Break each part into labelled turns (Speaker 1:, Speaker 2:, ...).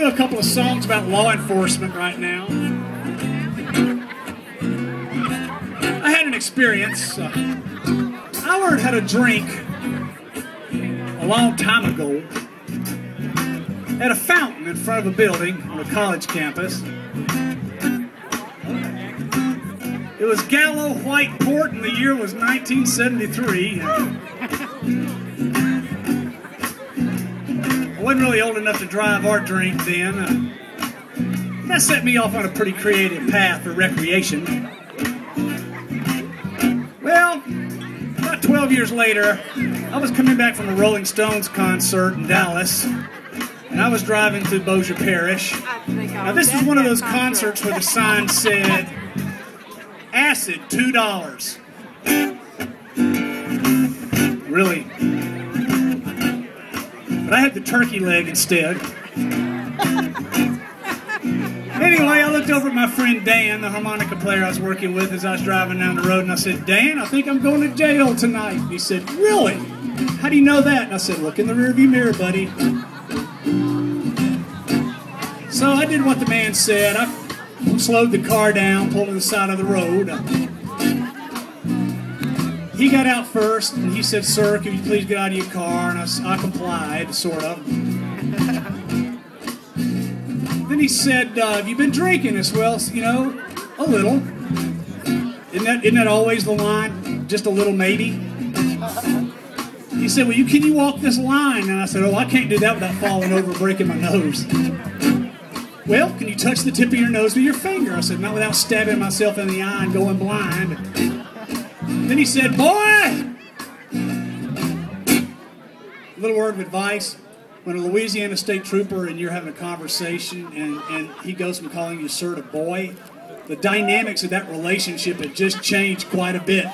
Speaker 1: do a couple of songs about law enforcement right now. I had an experience. I learned how to drink a long time ago at a fountain in front of a building on a college campus. It was Gallo White Port, and the year was 1973. I wasn't really old enough to drive or drink then. That set me off on a pretty creative path for recreation. Well, about 12 years later, I was coming back from a Rolling Stones concert in Dallas, and I was driving through Bossier Parish. Now, this is one of those concerts where the sign said, "Acid, $2. Really. But I had the turkey leg instead. Anyway, I looked over at my friend Dan, the harmonica player I was working with, as I was driving down the road, and I said, "Dan, I think I'm going to jail tonight." And he said, "Really? How do you know that?" And I said, "Look in the rearview mirror, buddy." So I did what the man said. I slowed the car down, pulled to the side of the road. He got out first, and he said, "Sir, can you please get out of your car?" And I complied, sort of. Then he said, "Have you been drinking as well?" You know, a little. Isn't that always the line? Just a little, maybe? He said, "Well, can you walk this line?" And I said, "Oh, I can't do that without falling over and breaking my nose." "Well, can you touch the tip of your nose with your finger?" I said, "Not without stabbing myself in the eye and going blind." Then he said, "Boy!" A little word of advice. When a Louisiana state trooper and you're having a conversation and he goes from calling you sir to boy, the dynamics of that relationship have just changed quite a bit.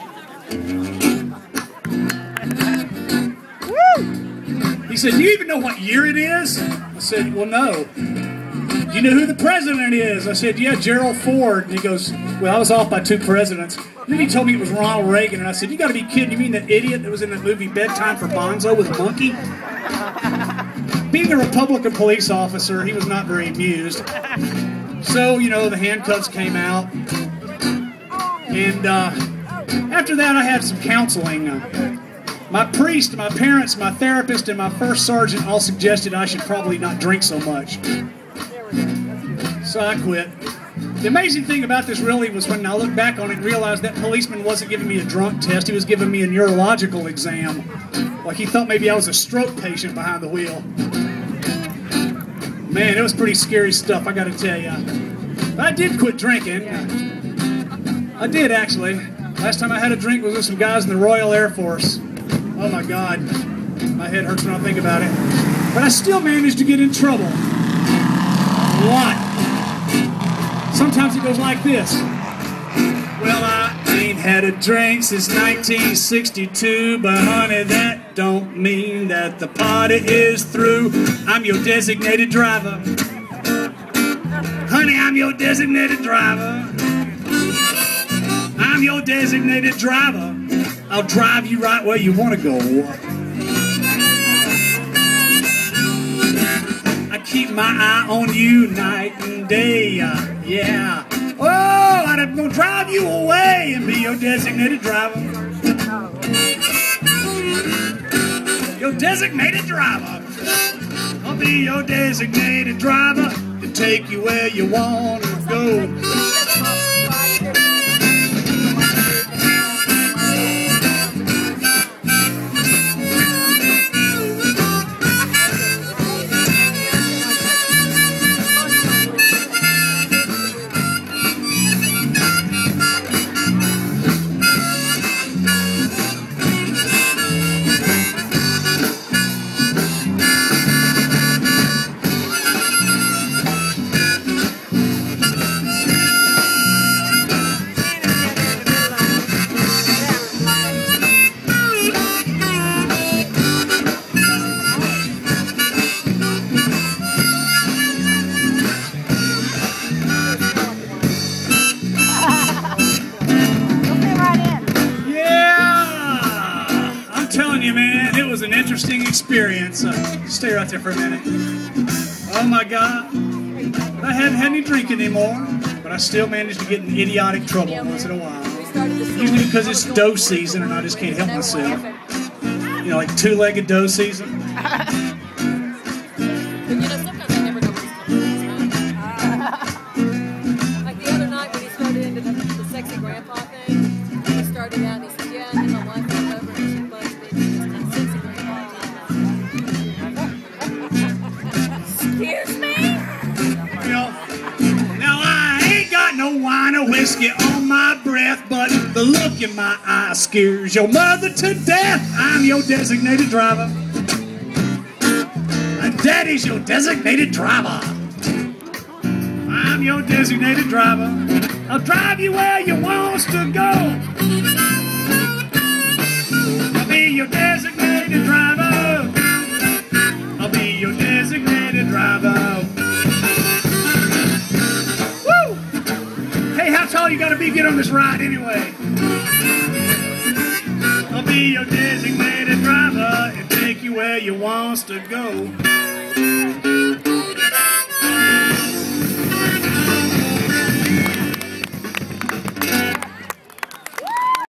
Speaker 1: He said, "Do you even know what year it is?" I said, "Well, no." "Do you know who the president is?" I said, "Yeah, Gerald Ford." And he goes, "Well, I was off by 2 presidents." And then he told me it was Ronald Reagan, and I said, "You got to be kidding. You mean that idiot that was in that movie Bedtime for Bonzo with a monkey?" Being a Republican police officer, he was not very amused. So, you know, the handcuffs came out. And after that, I had some counseling. My priest, my parents, my therapist, and my first sergeant all suggested I should probably not drink so much. So I quit. The amazing thing about this really was when I look back on it and realized that policeman wasn't giving me a drunk test, he was giving me a neurological exam. Like he thought maybe I was a stroke patient behind the wheel. Man, it was pretty scary stuff, I gotta tell you. But I did quit drinking. I did, actually. Last time I had a drink was with some guys in the Royal Air Force. Oh my God. My head hurts when I think about it. But I still managed to get in trouble. A lot. Sometimes it goes like this. "Well, I ain't had a drink since 1962, but honey, that don't mean that the party is through. I'm your designated driver. Honey, I'm your designated driver. I'm your designated driver. I'll drive you right where you want to go. I keep my eye on you night and day, yeah. Oh, I'm gonna drive you away and be your designated driver. Your designated driver. I'll be your designated driver to take you where you want to go." experience. Stay right there for a minute. Oh my God. I hadn't had any drink anymore, but I still managed to get in idiotic trouble once in a while. Usually because it's dough season and I just can't help myself. You know, like two-legged dough season.
Speaker 2: Like the other night when he started into the sexy grandpa thing, he started out and he said, yeah, and then my wife came over and she buzzed me and sexy grandpa. Excuse me?
Speaker 1: You know, now I ain't got no wine or whiskey on my breath, but the look in my eye scares your mother to death. I'm your designated driver. Daddy's your designated driver. I'm your designated driver. I'll drive you where you want to go. I'll be your designated driver. I'll be your designated driver. Woo! Hey, how tall you gotta be to get on this ride anyway? I'll be your designated driver and take you where you want to go.